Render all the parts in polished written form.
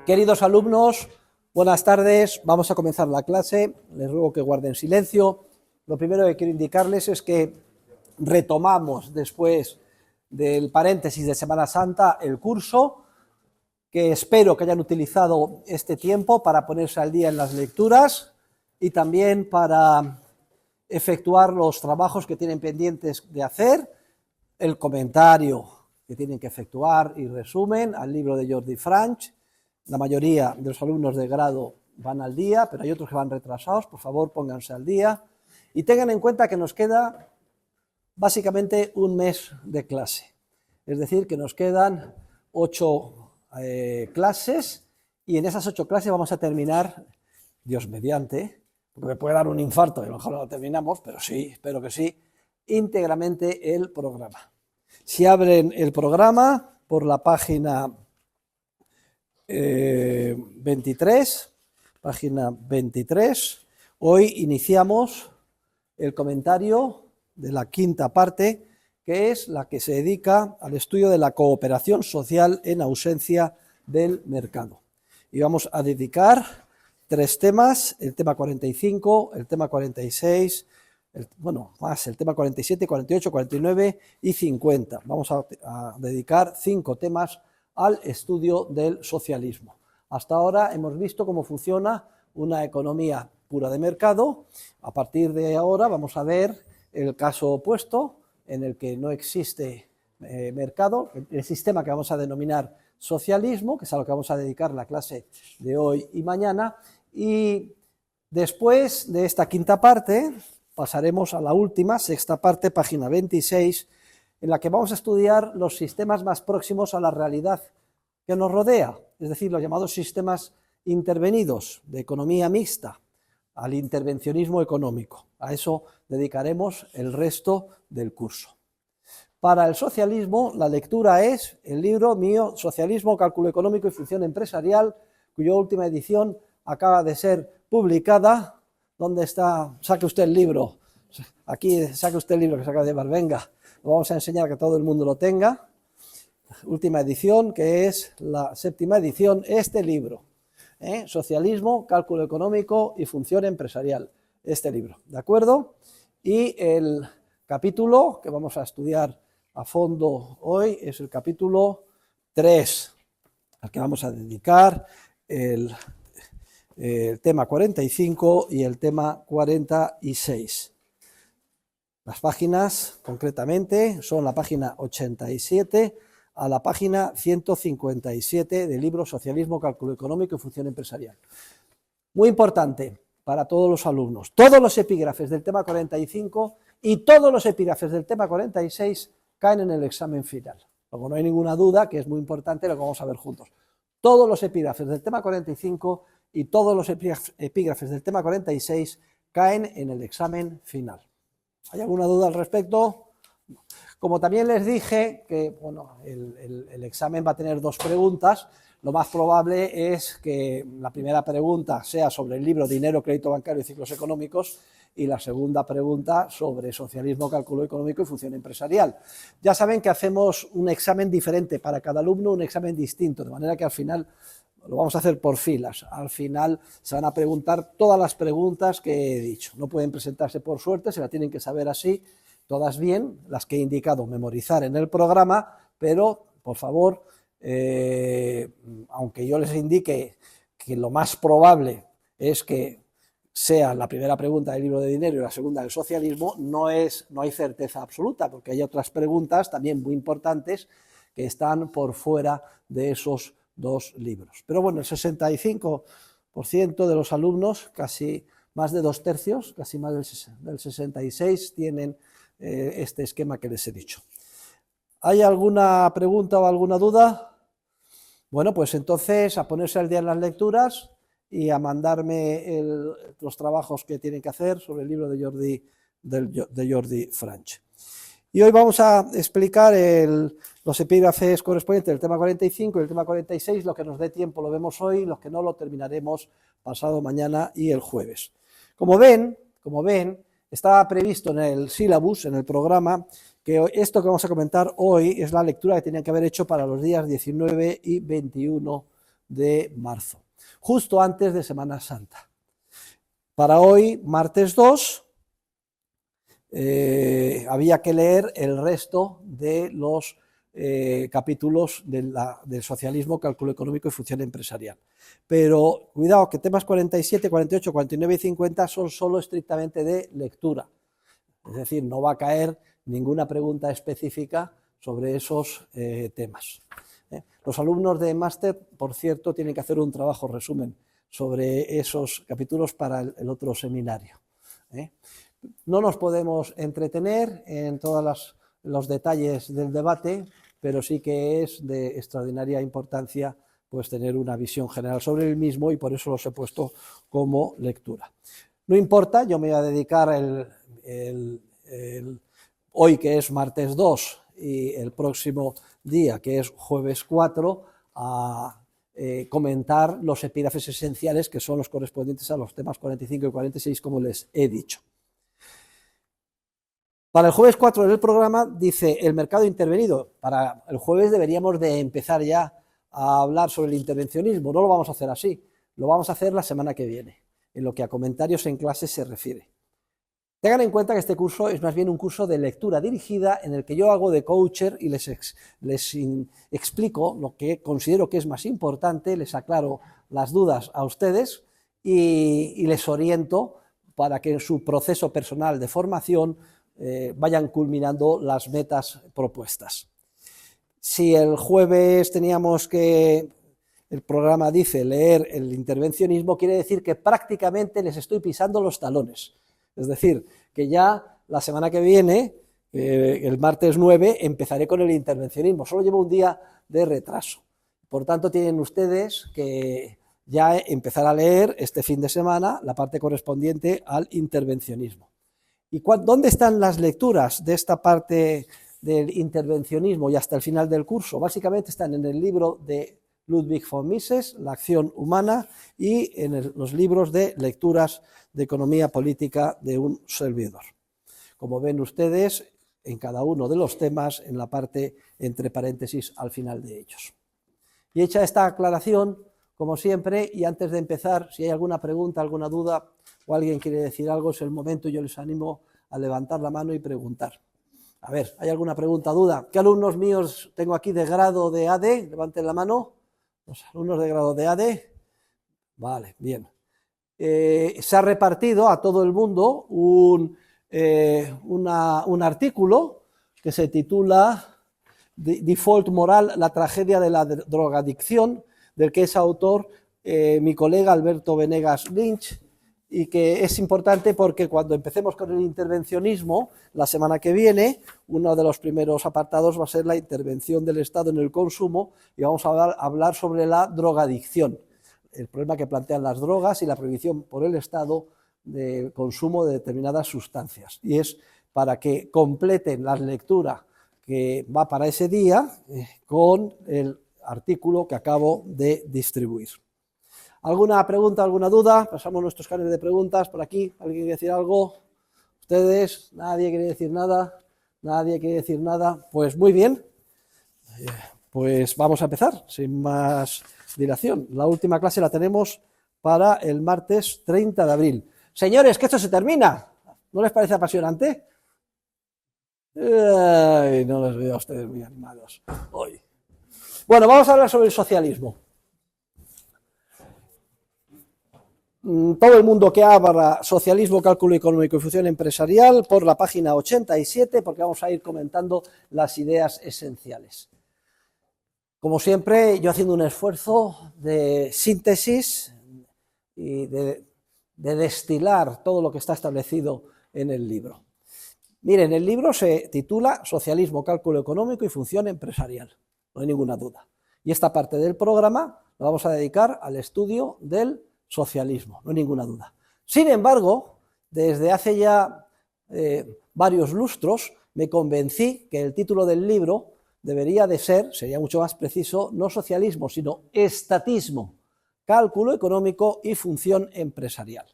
Queridos alumnos, buenas tardes. Vamos a comenzar la clase. Les ruego que guarden silencio. Lo primero que quiero indicarles es que retomamos después del paréntesis de Semana Santa el curso, que espero que hayan utilizado este tiempo para ponerse al día en las lecturas y también para efectuar los trabajos que tienen pendientes de hacer, el comentario que tienen que efectuar y resumen al libro de Jordi Franch. La mayoría de los alumnos de grado van al día, pero hay otros que van retrasados. Por favor, pónganse al día y tengan en cuenta que nos queda básicamente un mes de clase. Es decir, que nos quedan 8 clases y en esas 8 clases vamos a terminar, Dios mediante, porque me puede dar un infarto y a lo mejor no lo terminamos, pero sí, espero que sí, íntegramente el programa. Si abren el programa por la página 23, hoy iniciamos el comentario de la quinta parte, que es la que se dedica al estudio de la cooperación social en ausencia del mercado. Y vamos a dedicar 3 temas, el tema 45, el tema 46, el tema 47, 48, 49 y 50. Vamos a dedicar 5 temas al estudio del socialismo. Hasta ahora hemos visto cómo funciona una economía pura de mercado. A partir de ahora vamos a ver el caso opuesto, en el que no existe mercado, el sistema que vamos a denominar socialismo, que es a lo que vamos a dedicar la clase de hoy y mañana. Y después de esta quinta parte pasaremos a la última, sexta parte, página 26, en la que vamos a estudiar los sistemas más próximos a la realidad que nos rodea, es decir, los llamados sistemas intervenidos de economía mixta, al intervencionismo económico. A eso dedicaremos el resto del curso. Para el socialismo, la lectura es el libro mío, Socialismo, Cálculo Económico y Función Empresarial, cuya última edición acaba de ser publicada. ¿Dónde está? Saque usted el libro. Aquí, saque usted el libro que se acaba de llevar. Venga, lo vamos a enseñar que todo el mundo lo tenga. Última edición, que es la 7ª edición, este libro. Socialismo, Cálculo Económico y Función Empresarial. Este libro, ¿de acuerdo? Y el capítulo que vamos a estudiar a fondo hoy es el capítulo 3, al que vamos a dedicar el tema 45 y el tema 46. Las páginas, concretamente, son la página 87 a la página 157 del libro Socialismo, Cálculo Económico y Función Empresarial. Muy importante para todos los alumnos, todos los epígrafes del tema 45 y todos los epígrafes del tema 46 caen en el examen final. Luego no hay ninguna duda que es muy importante lo que vamos a ver juntos. Todos los epígrafes del tema 45 y todos los epígrafes del tema 46 caen en el examen final. ¿Hay alguna duda al respecto? Como también les dije que el examen va a tener 2 preguntas, lo más probable es que la primera pregunta sea sobre el libro Dinero, Crédito Bancario y Ciclos Económicos y la segunda pregunta sobre Socialismo, Cálculo Económico y Función Empresarial. Ya saben que hacemos un examen diferente para cada alumno, un examen distinto, de manera que al final lo vamos a hacer por filas. Al final se van a preguntar todas las preguntas que he dicho. No pueden presentarse por suerte, se la tienen que saber así, todas bien, las que he indicado memorizar en el programa, pero por favor, aunque yo les indique que lo más probable es que sea la primera pregunta del libro de dinero y la segunda del socialismo, no hay certeza absoluta, porque hay otras preguntas también muy importantes que están por fuera de esos 2 libros. Pero bueno, el 65% de los alumnos, casi más de 2/3, casi más del 66%, tienen este esquema que les he dicho. ¿Hay alguna pregunta o alguna duda? Bueno, pues entonces a ponerse al día en las lecturas y a mandarme los trabajos que tienen que hacer sobre el libro de Jordi Franch. Y hoy vamos a explicar los epígrafes correspondientes del tema 45 y el tema 46, lo que nos dé tiempo lo vemos hoy, los que no lo terminaremos pasado mañana y el jueves. Como ven, estaba previsto en el sílabus, en el programa, que esto que vamos a comentar hoy es la lectura que tenían que haber hecho para los días 19 y 21 de marzo, justo antes de Semana Santa. Para hoy, martes 2, había que leer el resto de los capítulos del socialismo, cálculo económico y función empresarial. Pero cuidado, que temas 47, 48, 49 y 50 son solo estrictamente de lectura. Es decir, no va a caer ninguna pregunta específica sobre esos temas. Los alumnos de máster, por cierto, tienen que hacer un trabajo resumen sobre esos capítulos para el otro seminario. No nos podemos entretener en todos los detalles del debate, pero sí que es de extraordinaria importancia pues tener una visión general sobre el mismo, y por eso los he puesto como lectura. No importa, yo me voy a dedicar hoy, que es martes 2, y el próximo día, que es jueves 4, a comentar los epígrafes esenciales, que son los correspondientes a los temas 45 y 46, como les he dicho. Para el jueves 4 del programa dice el mercado intervenido. Para el jueves deberíamos de empezar ya a hablar sobre el intervencionismo. No lo vamos a hacer así, lo vamos a hacer la semana que viene, en lo que a comentarios en clase se refiere. Tengan en cuenta que este curso es más bien un curso de lectura dirigida, en el que yo hago de coacher y les explico lo que considero que es más importante, les aclaro las dudas a ustedes y les oriento para que en su proceso personal de formación vayan culminando las metas propuestas. Si el jueves teníamos que, el programa dice, leer el intervencionismo, quiere decir que prácticamente les estoy pisando los talones. Es decir, que ya la semana que viene, el martes 9, empezaré con el intervencionismo. Solo llevo un día de retraso. Por tanto, tienen ustedes que ya empezar a leer este fin de semana la parte correspondiente al intervencionismo. ¿Y dónde están las lecturas de esta parte del intervencionismo y hasta el final del curso? Básicamente están en el libro de Ludwig von Mises, La acción humana, y en los libros de lecturas de economía política de un servidor. Como ven ustedes, en cada uno de los temas, en la parte entre paréntesis al final de ellos. Y hecha esta aclaración, como siempre, y antes de empezar, si hay alguna pregunta, alguna duda, o alguien quiere decir algo, es el momento. Yo les animo a levantar la mano y preguntar. A ver, ¿hay alguna pregunta, duda? ¿Qué alumnos míos tengo aquí de grado de AD? Levanten la mano. Los alumnos de grado de AD. Vale, bien. Se ha repartido a todo el mundo un artículo que se titula Default Moral, la tragedia de la drogadicción, del que es autor mi colega Alberto Venegas Lynch, y que es importante porque cuando empecemos con el intervencionismo, la semana que viene, uno de los primeros apartados va a ser la intervención del Estado en el consumo, y vamos a hablar sobre la drogadicción, el problema que plantean las drogas y la prohibición por el Estado de consumo de determinadas sustancias. Y es para que completen la lectura que va para ese día con el artículo que acabo de distribuir. ¿Alguna pregunta, alguna duda? Pasamos nuestros canales de preguntas por aquí. ¿Alguien quiere decir algo? ¿Ustedes? ¿Nadie quiere decir nada? ¿Nadie quiere decir nada? Pues muy bien. Pues vamos a empezar, sin más dilación. La última clase la tenemos para el martes 30 de abril. Señores, que esto se termina. ¿No les parece apasionante? Ay, no les veo a ustedes muy animados hoy. Bueno, vamos a hablar sobre el socialismo. Todo el mundo que abra Socialismo, Cálculo Económico y Función Empresarial por la página 87, porque vamos a ir comentando las ideas esenciales. Como siempre, yo haciendo un esfuerzo de síntesis y de destilar todo lo que está establecido en el libro. Miren, el libro se titula Socialismo, Cálculo Económico y Función Empresarial, no hay ninguna duda. Y esta parte del programa la vamos a dedicar al estudio del socialismo, no hay ninguna duda. Sin embargo, desde hace ya varios lustros me convencí que el título del libro debería de ser, sería mucho más preciso, no socialismo, sino estatismo, cálculo económico y función empresarial.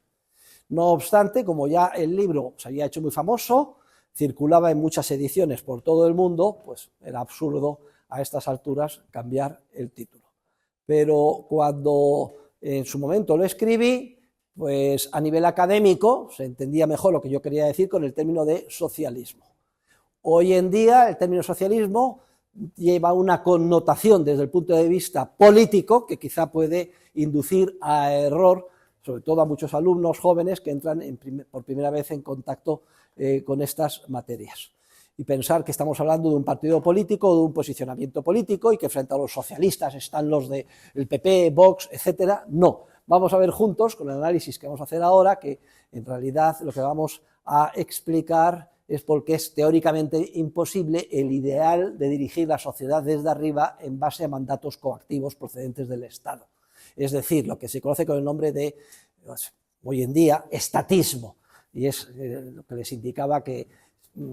No obstante, como ya el libro se había hecho muy famoso, circulaba en muchas ediciones por todo el mundo, pues era absurdo a estas alturas cambiar el título. pero cuando en su momento lo escribí, pues a nivel académico se entendía mejor lo que yo quería decir con el término de socialismo. Hoy en día el término socialismo lleva una connotación desde el punto de vista político que quizá puede inducir a error, sobre todo a muchos alumnos jóvenes que entran por primera vez en contacto con estas materias. Y pensar que estamos hablando de un partido político, de un posicionamiento político y que frente a los socialistas están los del PP, Vox, etcétera. No, vamos a ver juntos con el análisis que vamos a hacer ahora que en realidad lo que vamos a explicar es porque es teóricamente imposible el ideal de dirigir la sociedad desde arriba en base a mandatos coactivos procedentes del Estado. Es decir, lo que se conoce con el nombre de, hoy en día, estatismo, y es lo que les indicaba que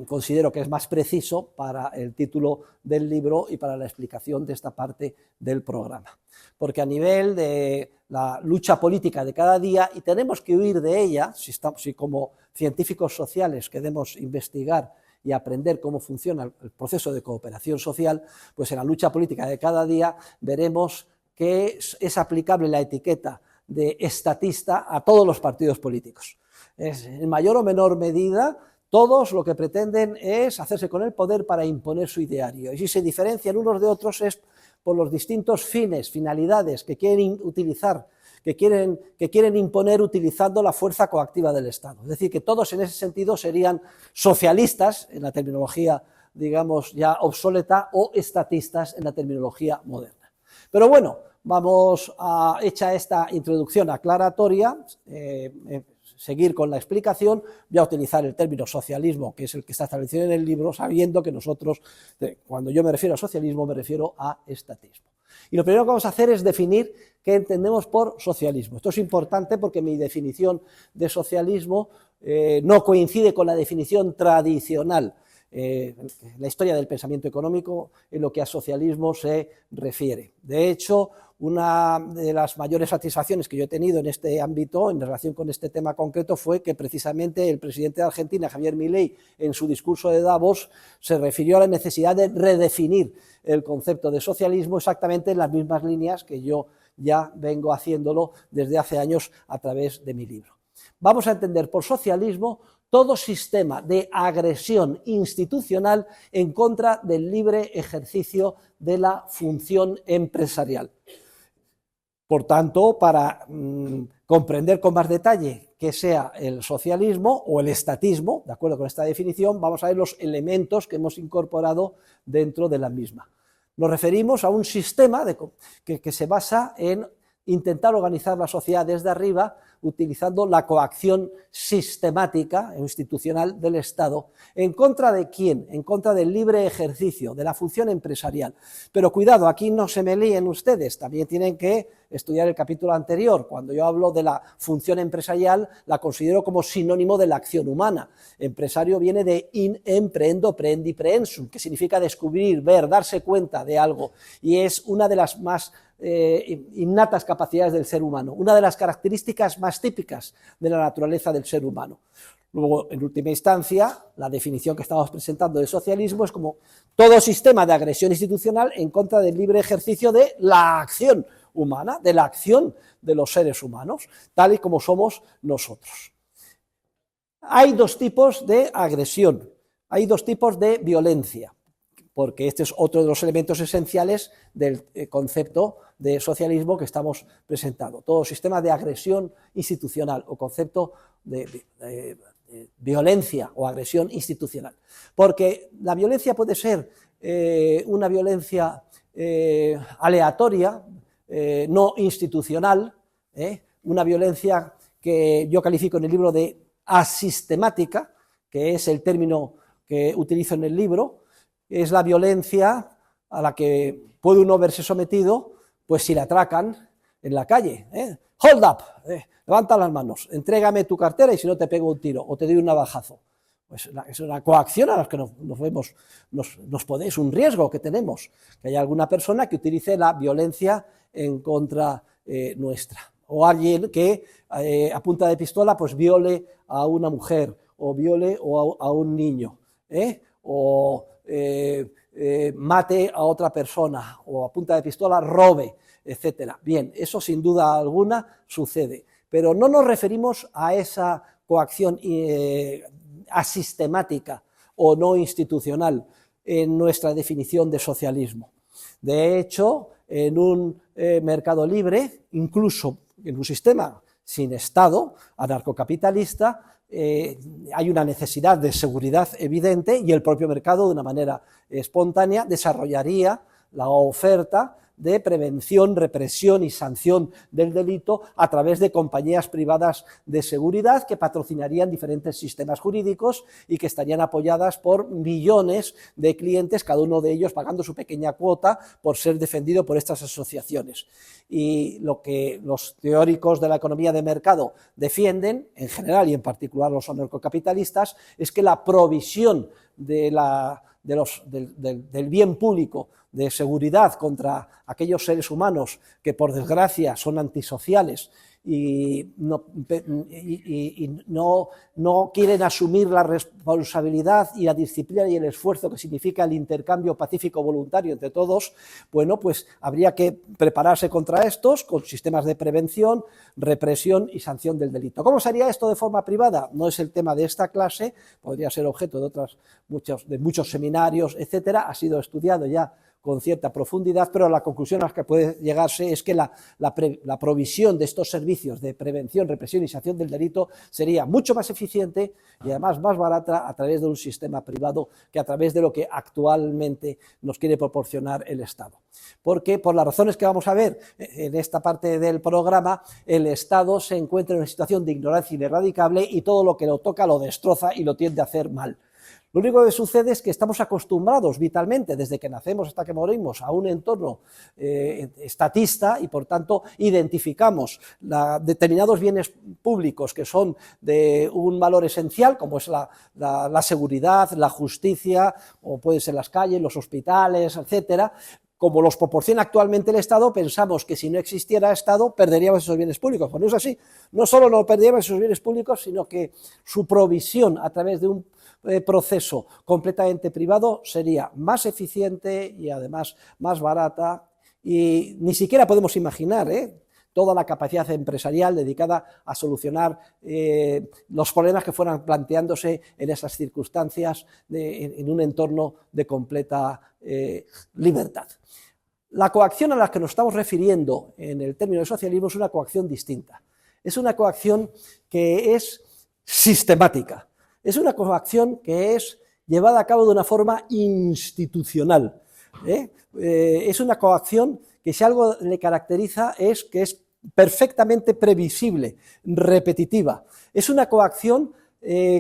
considero que es más preciso para el título del libro y para la explicación de esta parte del programa. Porque a nivel de la lucha política de cada día, y tenemos que huir de ella, si como científicos sociales queremos investigar y aprender cómo funciona el proceso de cooperación social, pues en la lucha política de cada día veremos que es aplicable la etiqueta de estatista a todos los partidos políticos. En mayor o menor medida, todos lo que pretenden es hacerse con el poder para imponer su ideario. Y si se diferencian unos de otros es por los distintos fines, finalidades que quieren utilizar, que quieren imponer utilizando la fuerza coactiva del Estado. Es decir, que todos en ese sentido serían socialistas, en la terminología, digamos, ya obsoleta, o estatistas en la terminología moderna. Pero bueno, vamos a, hecha esta introducción aclaratoria, seguir con la explicación. Voy a utilizar el término socialismo, que es el que está establecido en el libro, sabiendo que nosotros, cuando yo me refiero a socialismo, me refiero a estatismo. Y lo primero que vamos a hacer es definir qué entendemos por socialismo. Esto es importante porque mi definición de socialismo no coincide con la definición tradicional, la historia del pensamiento económico en lo que a socialismo se refiere. De hecho, una de las mayores satisfacciones que yo he tenido en este ámbito, en relación con este tema concreto, fue que precisamente el presidente de Argentina, Javier Milei, en su discurso de Davos, se refirió a la necesidad de redefinir el concepto de socialismo exactamente en las mismas líneas que yo ya vengo haciéndolo desde hace años a través de mi libro. Vamos a entender por socialismo todo sistema de agresión institucional en contra del libre ejercicio de la función empresarial. Por tanto, para comprender con más detalle qué sea el socialismo o el estatismo, de acuerdo con esta definición, vamos a ver los elementos que hemos incorporado dentro de la misma. Nos referimos a un sistema que se basa en intentar organizar la sociedad desde arriba utilizando la coacción sistemática e institucional del Estado. ¿En contra de quién? En contra del libre ejercicio, de la función empresarial. Pero cuidado, aquí no se me líen ustedes, también tienen que estudiar el capítulo anterior. Cuando yo hablo de la función empresarial, la considero como sinónimo de la acción humana. Empresario viene de in emprehendo, prehendi, prehensum, que significa descubrir, ver, darse cuenta de algo, y es una de las más innatas capacidades del ser humano, una de las características más típicas de la naturaleza del ser humano. Luego, en última instancia, la definición que estamos presentando de socialismo es como todo sistema de agresión institucional en contra del libre ejercicio de la acción humana, de la acción de los seres humanos, tal y como somos nosotros. Hay dos tipos de agresión, hay dos tipos de violencia, porque este es otro de los elementos esenciales del concepto de socialismo que estamos presentando. Todo sistema de agresión institucional o concepto de violencia o agresión institucional. Porque la violencia puede ser una violencia aleatoria, no institucional, una violencia que yo califico en el libro de asistemática, que es el término que utilizo en el libro. Es la violencia a la que puede uno verse sometido, pues si le atracan en la calle. Hold up, levanta las manos, entrégame tu cartera y si no te pego un tiro o te doy un navajazo. Pues es una coacción a la que nos vemos, es un riesgo que tenemos, que haya alguna persona que utilice la violencia en contra nuestra. O alguien que a punta de pistola pues viole a una mujer o viole a un niño, o mate a otra persona o a punta de pistola robe, etcétera. Bien, eso sin duda alguna sucede, pero no nos referimos a esa coacción asistemática o no institucional en nuestra definición de socialismo. De hecho, en un mercado libre, incluso en un sistema sin Estado, anarcocapitalista, hay una necesidad de seguridad evidente y el propio mercado, de una manera espontánea, desarrollaría la oferta de prevención, represión y sanción del delito a través de compañías privadas de seguridad que patrocinarían diferentes sistemas jurídicos y que estarían apoyadas por millones de clientes, cada uno de ellos pagando su pequeña cuota por ser defendido por estas asociaciones. Y lo que los teóricos de la economía de mercado defienden, en general y en particular los anarcocapitalistas, es que la provisión del bien público de seguridad contra aquellos seres humanos que por desgracia son antisociales y no quieren asumir la responsabilidad y la disciplina y el esfuerzo que significa el intercambio pacífico voluntario entre todos, bueno, pues habría que prepararse contra estos con sistemas de prevención, represión y sanción del delito. ¿Cómo se haría esto de forma privada? No es el tema de esta clase, podría ser objeto de muchos seminarios, etcétera, ha sido estudiado ya con cierta profundidad, pero la conclusión a la que puede llegarse es que la provisión de estos servicios de prevención, represión y sanción del delito sería mucho más eficiente y además más barata a través de un sistema privado que a través de lo que actualmente nos quiere proporcionar el Estado. Porque, por las razones que vamos a ver en esta parte del programa, el Estado se encuentra en una situación de ignorancia ineradicable y todo lo que lo toca lo destroza y lo tiende a hacer mal. Lo único que sucede es que estamos acostumbrados vitalmente, desde que nacemos hasta que morimos, a un entorno estatista y, por tanto, identificamos determinados bienes públicos que son de un valor esencial, como es la seguridad, la justicia, o pueden ser las calles, los hospitales, etcétera. Como los proporciona actualmente el Estado, pensamos que si no existiera Estado perderíamos esos bienes públicos. Pues no es así. No solo no perderíamos esos bienes públicos, sino que su provisión a través de un proceso completamente privado sería más eficiente y además más barata, y ni siquiera podemos imaginar toda la capacidad empresarial dedicada a solucionar los problemas que fueran planteándose en esas circunstancias en un entorno de completa libertad. La coacción a la que nos estamos refiriendo en el término de socialismo es una coacción distinta. Es una coacción que es sistemática. Es una coacción que es llevada a cabo de una forma institucional. Es una coacción que, si algo le caracteriza, es que es perfectamente previsible, repetitiva. Es una coacción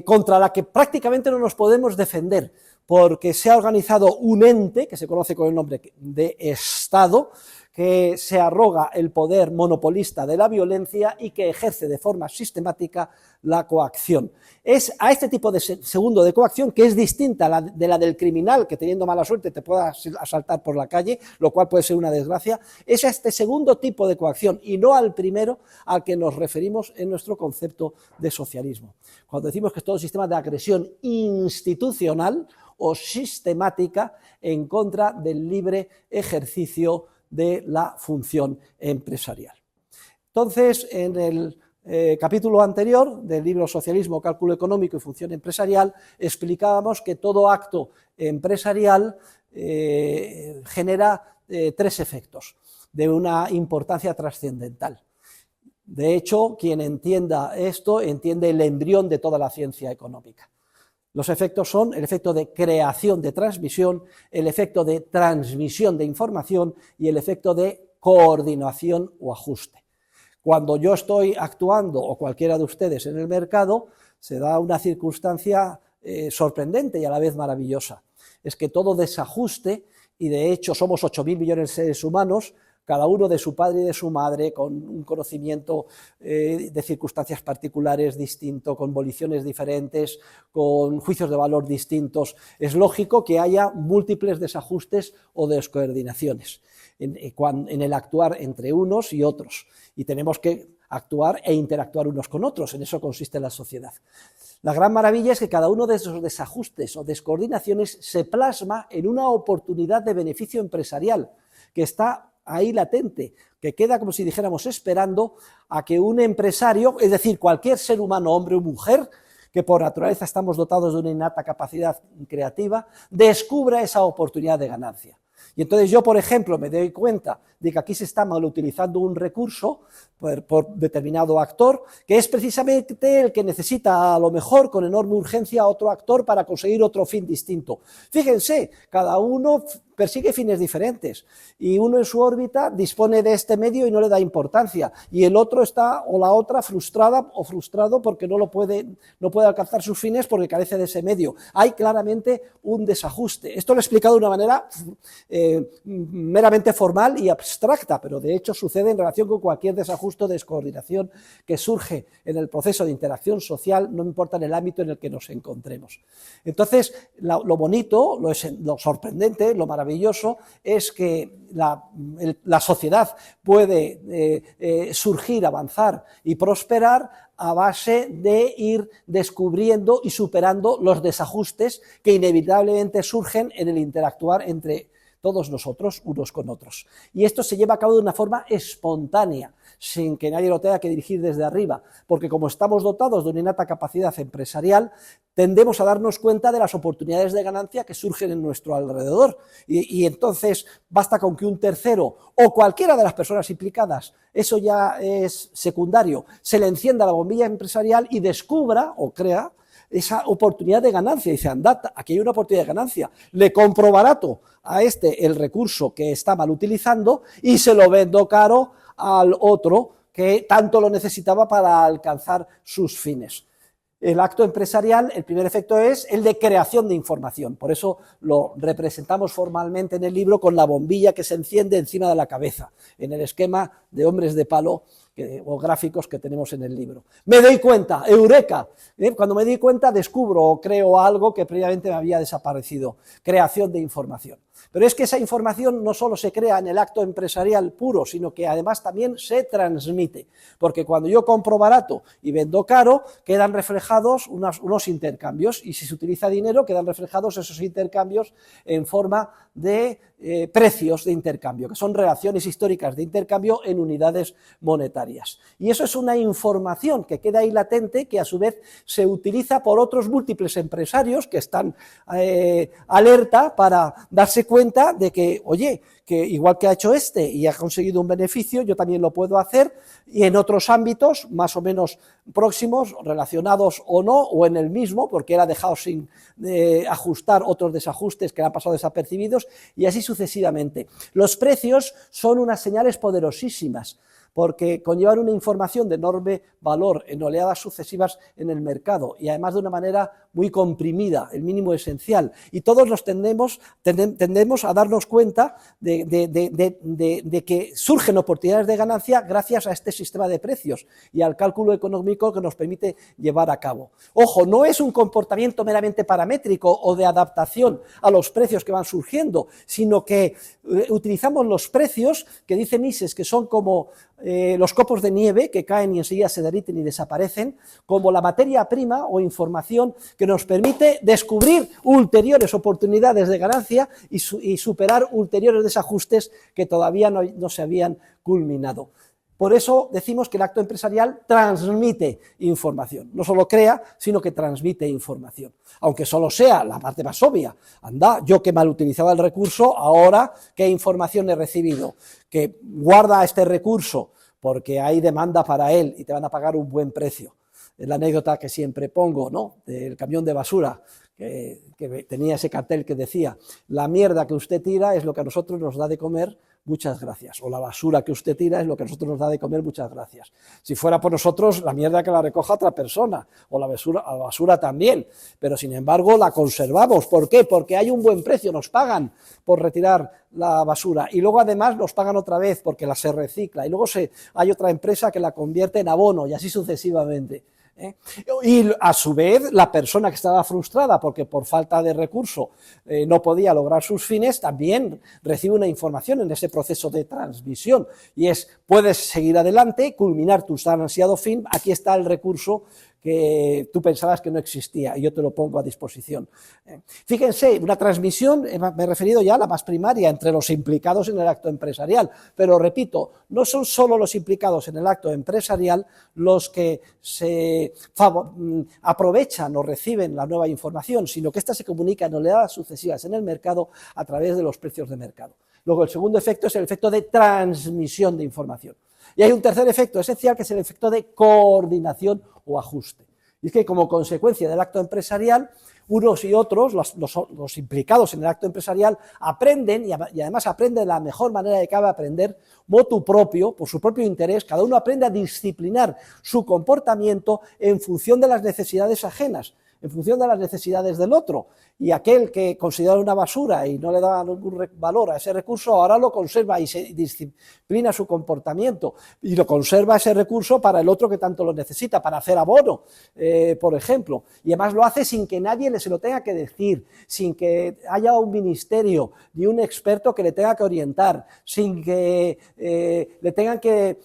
contra la que prácticamente no nos podemos defender, porque se ha organizado un ente que se conoce con el nombre de Estado, que se arroga el poder monopolista de la violencia y que ejerce de forma sistemática la coacción. Es a este tipo de segundo de coacción, que es distinta de la del criminal, que teniendo mala suerte te pueda asaltar por la calle, lo cual puede ser una desgracia, es a este segundo tipo de coacción y no al primero al que nos referimos en nuestro concepto de socialismo. Cuando decimos que es todo un sistema de agresión institucional o sistemática en contra del libre ejercicio de la función empresarial. Entonces, en el capítulo anterior del libro Socialismo, Cálculo Económico y Función Empresarial, explicábamos que todo acto empresarial genera tres efectos de una importancia trascendental. De hecho, quien entienda esto entiende el embrión de toda la ciencia económica. Los efectos son el efecto de creación de transmisión, el efecto de transmisión de información y el efecto de coordinación o ajuste. Cuando yo estoy actuando, o cualquiera de ustedes, en el mercado, se da una circunstancia sorprendente y a la vez maravillosa. Es que todo desajuste, y de hecho somos 8.000 millones de seres humanos, cada uno de su padre y de su madre, con un conocimiento de circunstancias particulares distinto, con voliciones diferentes, con juicios de valor distintos. Es lógico que haya múltiples desajustes o descoordinaciones en el actuar entre unos y otros. Y tenemos que actuar e interactuar unos con otros. En eso consiste la sociedad. La gran maravilla es que cada uno de esos desajustes o descoordinaciones se plasma en una oportunidad de beneficio empresarial que está ahí latente, que queda, como si dijéramos, esperando a que un empresario, es decir, cualquier ser humano, hombre o mujer, que por naturaleza estamos dotados de una innata capacidad creativa, descubra esa oportunidad de ganancia. Y entonces yo, por ejemplo, me doy cuenta de que aquí se está mal utilizando un recurso por determinado actor, que es precisamente el que necesita a lo mejor con enorme urgencia a otro actor para conseguir otro fin distinto. Fíjense, cada uno persigue fines diferentes y uno en su órbita dispone de este medio y no le da importancia, y el otro está, o la otra, frustrada o frustrado porque no puede alcanzar sus fines porque carece de ese medio. Hay claramente un desajuste. Esto lo he explicado de una manera meramente formal y abstracta, pero de hecho sucede en relación con cualquier desajuste o descoordinación que surge en el proceso de interacción social, no importa en el ámbito en el que nos encontremos. Entonces, lo bonito, lo sorprendente, lo maravilloso es que la sociedad puede surgir, avanzar y prosperar a base de ir descubriendo y superando los desajustes que inevitablemente surgen en el interactuar entre todos nosotros, unos con otros. Y esto se lleva a cabo de una forma espontánea, sin que nadie lo tenga que dirigir desde arriba, porque como estamos dotados de una innata capacidad empresarial, tendemos a darnos cuenta de las oportunidades de ganancia que surgen en nuestro alrededor. Y entonces basta con que un tercero o cualquiera de las personas implicadas, eso ya es secundario, se le encienda la bombilla empresarial y descubra o crea esa oportunidad de ganancia. Dice, andad, aquí hay una oportunidad de ganancia, le compro barato a este el recurso que está mal utilizando y se lo vendo caro al otro que tanto lo necesitaba para alcanzar sus fines. El acto empresarial, el primer efecto es el de creación de información, por eso lo representamos formalmente en el libro con la bombilla que se enciende encima de la cabeza, en el esquema de hombres de palo o gráficos que tenemos en el libro. Me doy cuenta, eureka, cuando me doy cuenta descubro o creo algo que previamente me había desaparecido, creación de información. Pero es que esa información no solo se crea en el acto empresarial puro, sino que además también se transmite, porque cuando yo compro barato y vendo caro, quedan reflejados unos intercambios, y si se utiliza dinero, quedan reflejados esos intercambios en forma de precios de intercambio, que son relaciones históricas de intercambio en unidades monetarias. Y eso es una información que queda ahí latente, que a su vez se utiliza por otros múltiples empresarios que están alerta para darse cuenta de que, oye, que igual que ha hecho este y ha conseguido un beneficio, yo también lo puedo hacer, y en otros ámbitos más o menos próximos, relacionados o no, o en el mismo, porque él ha dejado sin ajustar otros desajustes que le han pasado desapercibidos, y así sucesivamente. Los precios son unas señales poderosísimas, porque conllevan una información de enorme valor en oleadas sucesivas en el mercado, y además de una manera muy comprimida, el mínimo esencial, y todos nos tendemos a darnos cuenta de que surgen oportunidades de ganancia gracias a este sistema de precios y al cálculo económico que nos permite llevar a cabo. Ojo, no es un comportamiento meramente paramétrico o de adaptación a los precios que van surgiendo, sino que utilizamos los precios, que dice Mises que son como los copos de nieve que caen y enseguida se derriten y desaparecen, como la materia prima o información que nos permite descubrir ulteriores oportunidades de ganancia y superar ulteriores desajustes que todavía no se habían culminado. Por eso decimos que el acto empresarial transmite información, no solo crea, sino que transmite información, aunque solo sea la parte más obvia. Anda, yo que mal utilizaba el recurso, ahora qué información he recibido, que guarda este recurso porque hay demanda para él y te van a pagar un buen precio. Es la anécdota que siempre pongo, ¿no?, del camión de basura, que tenía ese cartel que decía: la mierda que usted tira es lo que a nosotros nos da de comer, muchas gracias, o la basura que usted tira es lo que a nosotros nos da de comer, muchas gracias. Si fuera por nosotros, la mierda que la recoja otra persona, o la basura también, pero sin embargo la conservamos. ¿Por qué? Porque hay un buen precio, nos pagan por retirar la basura, y luego además nos pagan otra vez porque se recicla, y luego hay otra empresa que la convierte en abono, y así sucesivamente. Y a su vez la persona que estaba frustrada porque por falta de recurso no podía lograr sus fines también recibe una información en ese proceso de transmisión y es: puedes seguir adelante, culminar tu tan ansiado fin, aquí está el recurso que tú pensabas que no existía y yo te lo pongo a disposición. Fíjense, una transmisión, me he referido ya a la más primaria, entre los implicados en el acto empresarial, pero repito, no son solo los implicados en el acto empresarial los que se aprovechan o reciben la nueva información, sino que ésta se comunica en oleadas sucesivas en el mercado a través de los precios de mercado. Luego, el segundo efecto es el efecto de transmisión de información. Y hay un tercer efecto esencial, que es el efecto de coordinación o ajuste. Y es que, como consecuencia del acto empresarial, unos y otros, los implicados en el acto empresarial, aprenden, y además aprenden de la mejor manera que cabe aprender, motu propio, por su propio interés, cada uno aprende a disciplinar su comportamiento en función de las necesidades ajenas, en función de las necesidades del otro, y aquel que considera una basura y no le da ningún valor a ese recurso, ahora lo conserva y se disciplina su comportamiento, y lo conserva ese recurso para el otro que tanto lo necesita, para hacer abono, por ejemplo, y además lo hace sin que nadie se lo tenga que decir, sin que haya un ministerio ni un experto que le tenga que orientar, sin que le tengan que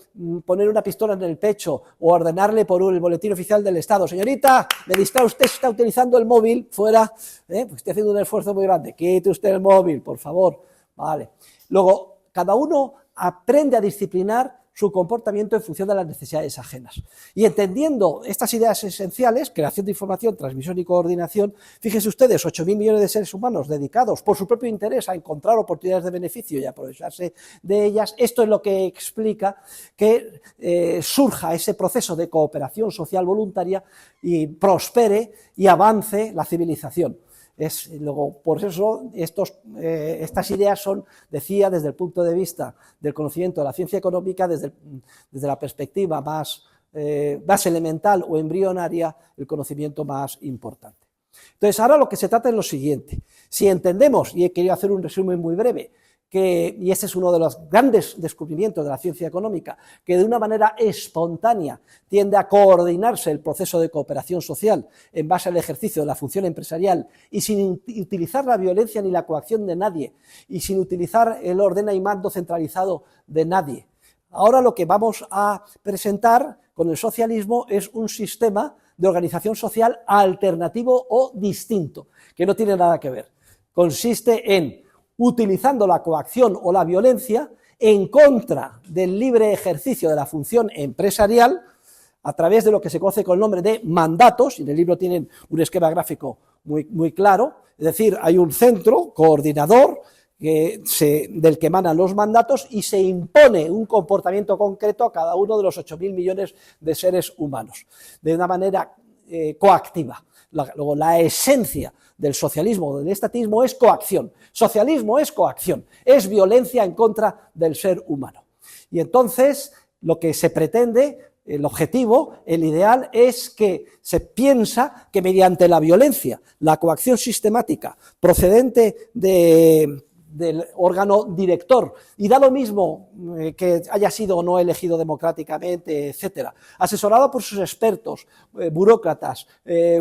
poner una pistola en el pecho o ordenarle por el boletín oficial del Estado: señorita, me distrae usted, está utilizando el móvil, fuera, pues estoy haciendo un esfuerzo muy grande, quite usted el móvil, por favor. Vale. Luego, cada uno aprende a disciplinar su comportamiento en función de las necesidades ajenas. Y entendiendo estas ideas esenciales, creación de información, transmisión y coordinación, fíjense ustedes, 8.000 millones de seres humanos dedicados por su propio interés a encontrar oportunidades de beneficio y aprovecharse de ellas. Esto es lo que explica que surja ese proceso de cooperación social voluntaria y prospere y avance la civilización. Luego, por eso, estas ideas son, decía, desde el punto de vista del conocimiento de la ciencia económica, desde la perspectiva más elemental o embrionaria, el conocimiento más importante. Entonces, ahora lo que se trata es lo siguiente: si entendemos, y he querido hacer un resumen muy breve, y este es uno de los grandes descubrimientos de la ciencia económica, que de una manera espontánea tiende a coordinarse el proceso de cooperación social en base al ejercicio de la función empresarial y sin utilizar la violencia ni la coacción de nadie y sin utilizar el ordena y mando centralizado de nadie. Ahora lo que vamos a presentar con el socialismo es un sistema de organización social alternativo o distinto, que no tiene nada que ver. Consiste en utilizando la coacción o la violencia en contra del libre ejercicio de la función empresarial a través de lo que se conoce con el nombre de mandatos, y en el libro tienen un esquema gráfico muy claro, es decir, hay un centro coordinador del que emanan los mandatos y se impone un comportamiento concreto a cada uno de los 8.000 millones de seres humanos, de una manera coactiva. Luego, la esencia del socialismo o del estatismo es coacción. Socialismo es coacción, es violencia en contra del ser humano. Y entonces, lo que se pretende, el objetivo, el ideal, es que se piensa que mediante la violencia, la coacción sistemática procedente del órgano director, y da lo mismo que haya sido o no elegido democráticamente, etcétera, asesorado por sus expertos, burócratas,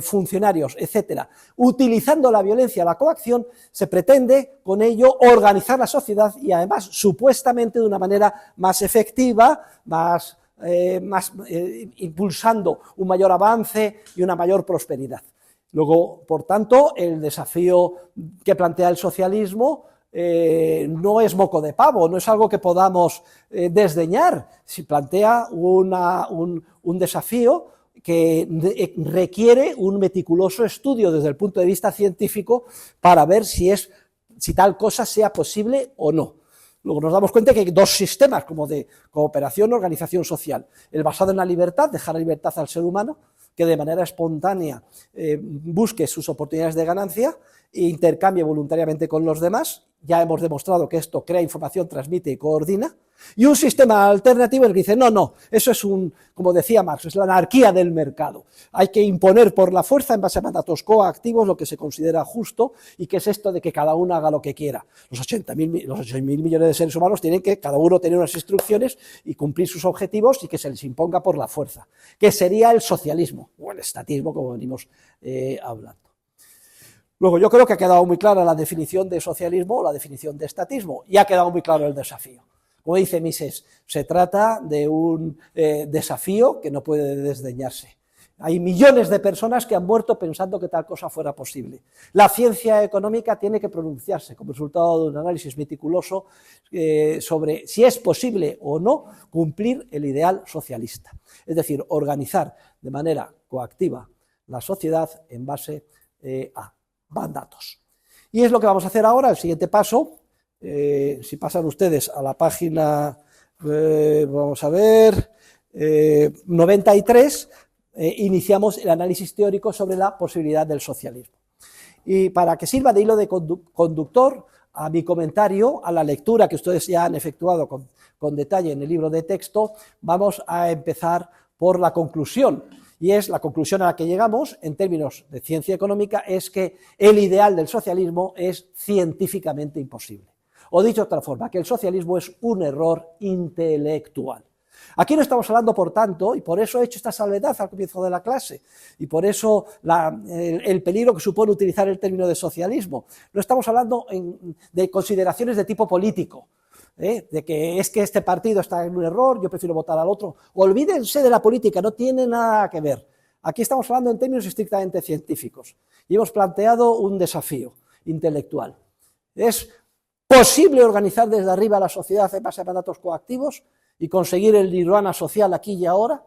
funcionarios, etcétera, utilizando la violencia, la coacción, se pretende con ello organizar la sociedad y además supuestamente de una manera más efectiva, impulsando un mayor avance y una mayor prosperidad. Luego, por tanto, el desafío que plantea el socialismo no es moco de pavo, no es algo que podamos desdeñar. Si plantea un desafío que requiere un meticuloso estudio desde el punto de vista científico para ver si tal cosa sea posible o no. Luego nos damos cuenta que hay dos sistemas como de cooperación, organización social: el basado en la libertad, dejar la libertad al ser humano, que de manera espontánea busque sus oportunidades de ganancia e intercambie voluntariamente con los demás, ya hemos demostrado que esto crea información, transmite y coordina, y un sistema alternativo el que dice, no, eso es como decía Marx, es la anarquía del mercado. Hay que imponer por la fuerza en base a mandatos coactivos lo que se considera justo, y que es esto de que cada uno haga lo que quiera. Los 8.000 millones de seres humanos tienen que cada uno tener unas instrucciones y cumplir sus objetivos y que se les imponga por la fuerza, que sería el socialismo o el estatismo, como venimos hablando. Luego, yo creo que ha quedado muy clara la definición de socialismo o la definición de estatismo, y ha quedado muy claro el desafío. Como dice Mises, se trata de un desafío que no puede desdeñarse. Hay millones de personas que han muerto pensando que tal cosa fuera posible. La ciencia económica tiene que pronunciarse como resultado de un análisis meticuloso sobre si es posible o no cumplir el ideal socialista. Es decir, organizar de manera coactiva la sociedad en base a mandatos. Y es lo que vamos a hacer ahora, el siguiente paso. Si pasan ustedes a la página, vamos a ver, 93, iniciamos el análisis teórico sobre la posibilidad del socialismo. Y para que sirva de hilo de conductor a mi comentario, a la lectura que ustedes ya han efectuado con detalle en el libro de texto, vamos a empezar por la conclusión. Y es la conclusión a la que llegamos, en términos de ciencia económica, es que el ideal del socialismo es científicamente imposible. O dicho de otra forma, que el socialismo es un error intelectual. Aquí no estamos hablando, por tanto, y por eso he hecho esta salvedad al comienzo de la clase, y por eso el peligro que supone utilizar el término de socialismo. No estamos hablando de consideraciones de tipo político, de que es que este partido está en un error, yo prefiero votar al otro. Olvídense de la política, no tiene nada que ver. Aquí estamos hablando en términos estrictamente científicos y hemos planteado un desafío intelectual. ¿Es posible organizar desde arriba la sociedad en base a mandatos coactivos y conseguir el nirvana social aquí y ahora?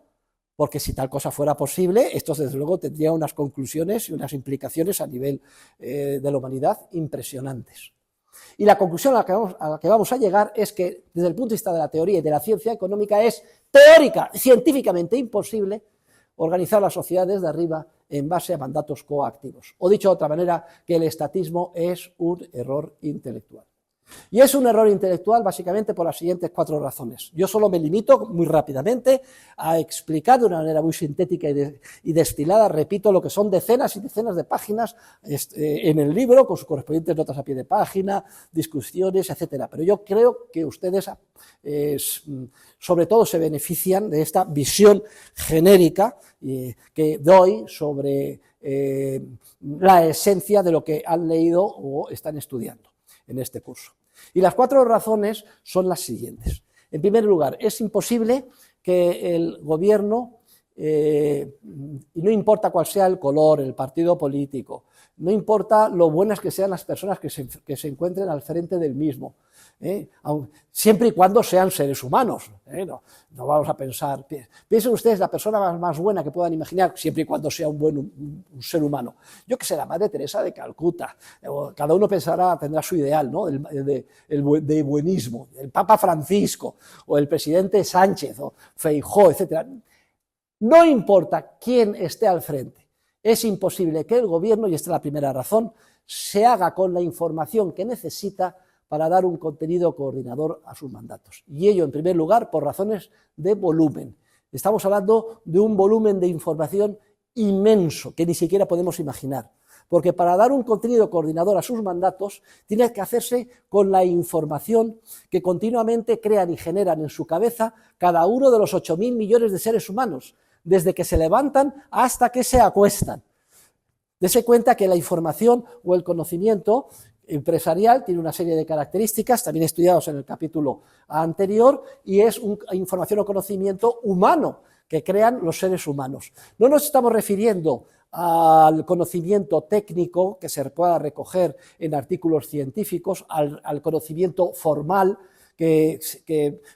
Porque si tal cosa fuera posible, esto desde luego tendría unas conclusiones y unas implicaciones a nivel de la humanidad impresionantes. Y la conclusión a la que vamos a llegar es que, desde el punto de vista de la teoría y de la ciencia económica, es teórica, científicamente imposible organizar la sociedad desde arriba en base a mandatos coactivos. O dicho de otra manera, que el estatismo es un error intelectual. Y es un error intelectual básicamente por las siguientes 4 razones. Yo solo me limito muy rápidamente a explicar de una manera muy sintética y destilada, repito, lo que son decenas y decenas de páginas en el libro, con sus correspondientes notas a pie de página, discusiones, etcétera. Pero yo creo que ustedes sobre todo se benefician de esta visión genérica que doy sobre la esencia de lo que han leído o están estudiando en este curso. Y las 4 razones son las siguientes. En primer lugar, es imposible que el gobierno, y no importa cuál sea el color, el partido político, no importa lo buenas que sean las personas que se encuentren al frente del mismo, siempre y cuando sean seres humanos, no vamos a pensar, piensen ustedes la persona más buena que puedan imaginar, siempre y cuando sea un ser humano. Yo que sé, la Madre Teresa de Calcuta, cada uno tendrá su ideal, ¿no? de buenismo, el Papa Francisco, o el presidente Sánchez, o Feijóo, etc. No importa quién esté al frente, es imposible que el gobierno, y esta es la primera razón, se haga con la información que necesita para dar un contenido coordinador a sus mandatos. Y ello, en primer lugar, por razones de volumen. Estamos hablando de un volumen de información inmenso que ni siquiera podemos imaginar. Porque para dar un contenido coordinador a sus mandatos, tiene que hacerse con la información que continuamente crean y generan en su cabeza cada uno de los 8.000 millones de seres humanos, desde que se levantan hasta que se acuestan. Dese cuenta que la información o el conocimiento empresarial tiene una serie de características, también estudiados en el capítulo anterior, y es información o conocimiento humano que crean los seres humanos. No nos estamos refiriendo al conocimiento técnico que se pueda recoger en artículos científicos, al conocimiento formal que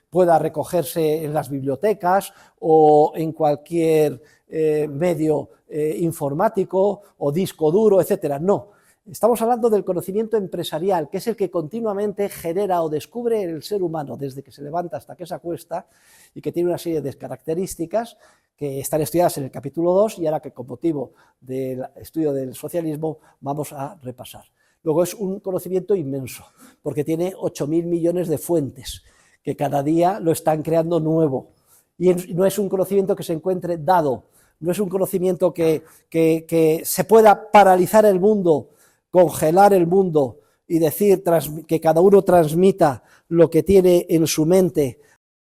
pueda recogerse en las bibliotecas o en cualquier medio informático o disco duro, etcétera. No. Estamos hablando del conocimiento empresarial, que es el que continuamente genera o descubre el ser humano desde que se levanta hasta que se acuesta y que tiene una serie de características que están estudiadas en el capítulo 2 y ahora que con motivo del estudio del socialismo vamos a repasar. Luego es un conocimiento inmenso, porque tiene 8.000 millones de fuentes, que cada día lo están creando nuevo. Y no es un conocimiento que se encuentre dado, no es un conocimiento que se pueda paralizar el mundo, congelar el mundo y decir que cada uno transmita lo que tiene en su mente